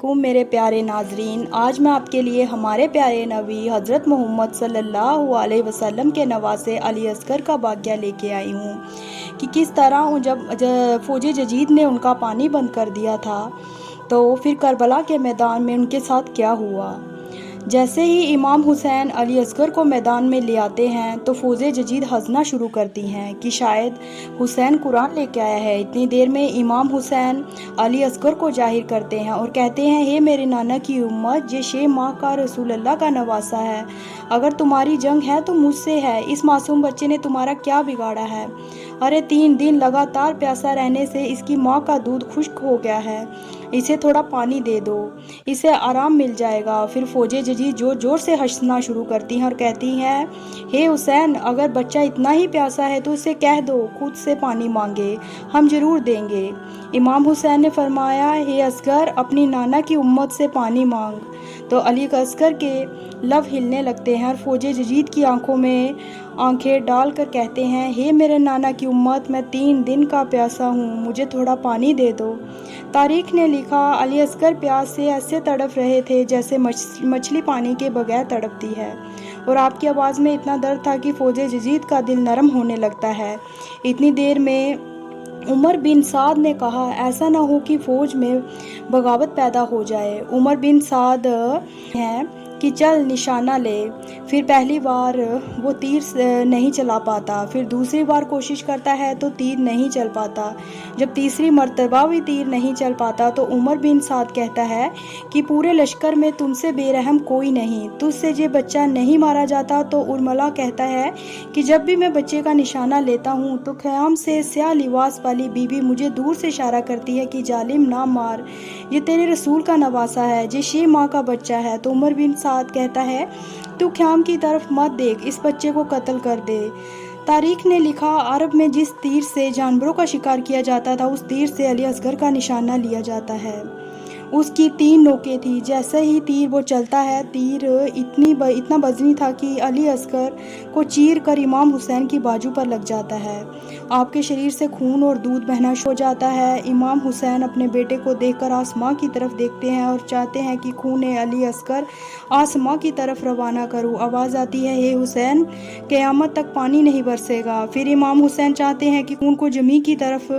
علیکم میرے پیارے ناظرین، آج میں آپ کے لیے ہمارے پیارے نبی حضرت محمد صلی اللہ علیہ وسلم کے نواسے علی اصغر کا واقعہ لے کے آئی ہوں کہ کس طرح جب فوج جدید نے ان کا پانی بند کر دیا تھا تو پھر کربلا کے میدان میں ان کے ساتھ کیا ہوا۔ جیسے ہی امام حسین علی اصغر کو میدان میں لے آتے ہیں تو فوج جدید ہنسنا شروع کرتی ہیں کہ شاید حسین قرآن لے کے آیا ہے۔ اتنی دیر میں امام حسین علی اصغر کو ظاہر کرتے ہیں اور کہتے ہیں، ہے میرے نانا کی امت، یہ 6 ماہ کا رسول اللہ کا نواسا ہے، اگر تمہاری جنگ ہے تو مجھ سے ہے، اس معصوم بچے نے تمہارا کیا بگاڑا ہے؟ ارے 3 دن لگاتار پیاسا رہنے سے اس کی ماں کا دودھ خشک ہو گیا ہے، اسے تھوڑا پانی دے دو، اسے آرام مل جائے گا۔ پھر فوج جدید زور زور سے ہنسنا شروع کرتی ہیں اور کہتی ہیں، ہے حسین، اگر بچہ اتنا ہی پیاسا ہے تو اسے کہہ دو خود سے پانی مانگے، ہم ضرور دیں گے۔ امام حسین نے فرمایا، ہے اصغر، اپنی نانا کی امت سے پانی مانگ۔ تو علی اصغر کے لب ہلنے لگتے ہیں اور فوج جدید کی آنکھوں میں آنکھیں ڈال کر کہتے ہیں، ہے میرے نانا کی امت، میں 3 دن کا پیاسا ہوں، مجھے تھوڑا پانی دے دو۔ تاریخ نے لکھا، علی اصغر پیاس سے ایسے تڑپ رہے تھے جیسے مچھلی پانی کے بغیر تڑپتی ہے، اور آپ کی آواز میں اتنا درد تھا کہ فوج جدید کا دل نرم ہونے لگتا ہے۔ اتنی دیر میں عمر بن سعد نے کہا، ایسا نہ ہو کہ فوج میں بغاوت پیدا ہو جائے۔ عمر بن سعد ہیں کہ چل نشانہ لے۔ پھر پہلی بار وہ تیر نہیں چلا پاتا، پھر دوسری بار کوشش کرتا ہے تو تیر نہیں چل پاتا، جب تیسری مرتبہ بھی تیر نہیں چل پاتا تو عمر بن سعد کہتا ہے کہ پورے لشکر میں تم سے بے رحم کوئی نہیں، تجھ سے یہ بچہ نہیں مارا جاتا۔ تو ارملا کہتا ہے کہ جب بھی میں بچے کا نشانہ لیتا ہوں تو خیام سے سیاہ لباس والی بی بی مجھے دور سے اشارہ کرتی ہے کہ ظالم نہ مار، یہ تیرے رسول کا نواسا ہے، یہ 6 ماہ کا بچہ ہے۔ تو عمر بن سعد کہتا ہے، تو خیام کی طرف مت دیکھ، اس بچے کو قتل کر دے۔ تاریخ نے لکھا، عرب میں جس تیر سے جانوروں کا شکار کیا جاتا تھا اس تیر سے علی اصغر کا نشانہ لیا جاتا ہے۔ اس کی 3 نوکیں تھیں، جیسے ہی تیر وہ چلتا ہے، تیر اتنا وزنی تھا کہ علی اصغر کو چیر کر امام حسین کی بازو پر لگ جاتا ہے، آپ کے شریر سے خون اور دودھ بہنا شروع ہو جاتا ہے۔ امام حسین اپنے بیٹے کو دیکھ کر آسماں کی طرف دیکھتے ہیں اور چاہتے ہیں کہ خون علی اصغر آسماں کی طرف روانہ کروں۔ آواز آتی ہے، ہے حسین، قیامت تک پانی نہیں برسے گا۔ پھر امام حسین چاہتے ہیں کہ خون کو زمین کی طرف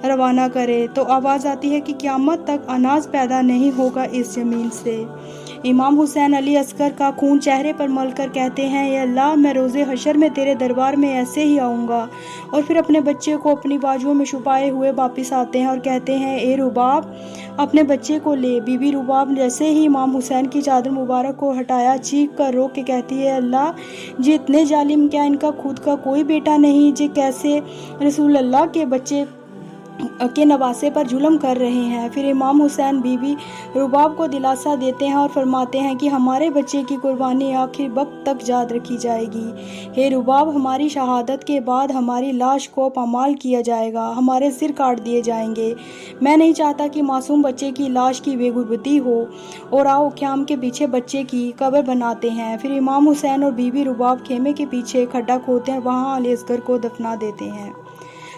روانہ کرے، تو آواز آتی ہے کہ قیامت تک اناج پیدا نہیں ہوگا اس زمین سے۔ امام حسین علی اصغر کا خون چہرے پر مل کر کہتے ہیں، اے اللہ، میں روز حشر میں تیرے دربار میں ایسے ہی آؤں گا۔ اور پھر اپنے بچے کو اپنی بازوؤں میں چھپائے ہوئے واپس آتے ہیں اور کہتے ہیں، اے رباب، اپنے بچے کو لے۔ بی بی رباب جیسے ہی امام حسین کی چادر مبارک کو ہٹایا، چیخ کر رو کے کہتی ہے، اللہ، یہ اتنے ظالم، کیا ان کا خود کا کوئی بیٹا نہیں؟ یہ کیسے رسول اللہ کے بچے کے نواسے پر ظلم کر رہے ہیں؟ پھر امام حسین بی بی رباب کو دلاسا دیتے ہیں اور فرماتے ہیں کہ ہمارے بچے کی قربانی آخر وقت تک یاد رکھی جائے گی۔ ہے رباب، ہماری شہادت کے بعد ہماری لاش کو پامال کیا جائے گا، ہمارے سر کاٹ دیے جائیں گے، میں نہیں چاہتا کہ معصوم بچے کی لاش کی بے غربتی ہو، اور آؤ خیام کے پیچھے بچے کی قبر بناتے ہیں۔ پھر امام حسین اور بی بی رباب خیمے کے پیچھے کھڈا کھودتے ہیں اور وہاں علی اصغر کو دفنا دیتے ہیں۔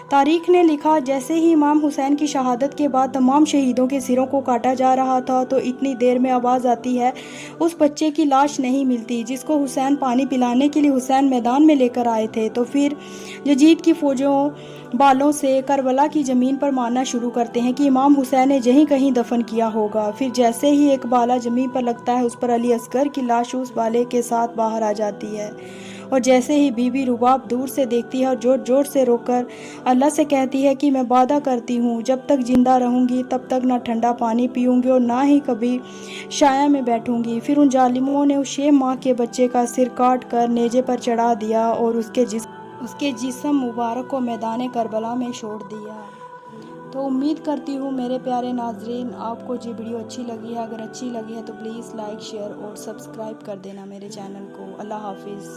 تاریخ نے لکھا، جیسے ہی امام حسین کی شہادت کے بعد تمام شہیدوں کے سروں کو کاٹا جا رہا تھا تو اتنی دیر میں آواز آتی ہے، اس بچے کی لاش نہیں ملتی جس کو حسین پانی پلانے کے لیے حسین میدان میں لے کر آئے تھے۔ تو پھر یزید کی فوجوں بالوں سے کربلا کی زمین پر مارنا شروع کرتے ہیں کہ امام حسین نے یہیں کہیں دفن کیا ہوگا۔ پھر جیسے ہی ایک بالا زمین پر لگتا ہے، اس پر علی اصغر کی لاش اس بالے کے ساتھ باہر آ جاتی ہے، اور جیسے ہی بی بی رباب دور سے دیکھتی ہے اور زور زور سے رو کر اللہ سے کہتی ہے کہ میں وعدہ کرتی ہوں جب تک زندہ رہوں گی تب تک نہ ٹھنڈا پانی پیوں گی اور نہ ہی کبھی سایہ میں بیٹھوں گی۔ پھر ان ظالموں نے اس 6 ماہ کے بچے کا سر کاٹ کر نیزے پر چڑھا دیا اور اس کے جسم مبارک کو میدان کربلا میں چھوڑ دیا۔ تو امید کرتی ہوں میرے پیارے ناظرین آپ کو یہ ویڈیو اچھی لگی ہے۔ اگر اچھی لگی ہے تو پلیز لائک، شیئر اور سبسکرائب کر دینا میرے چینل کو۔ اللہ حافظ۔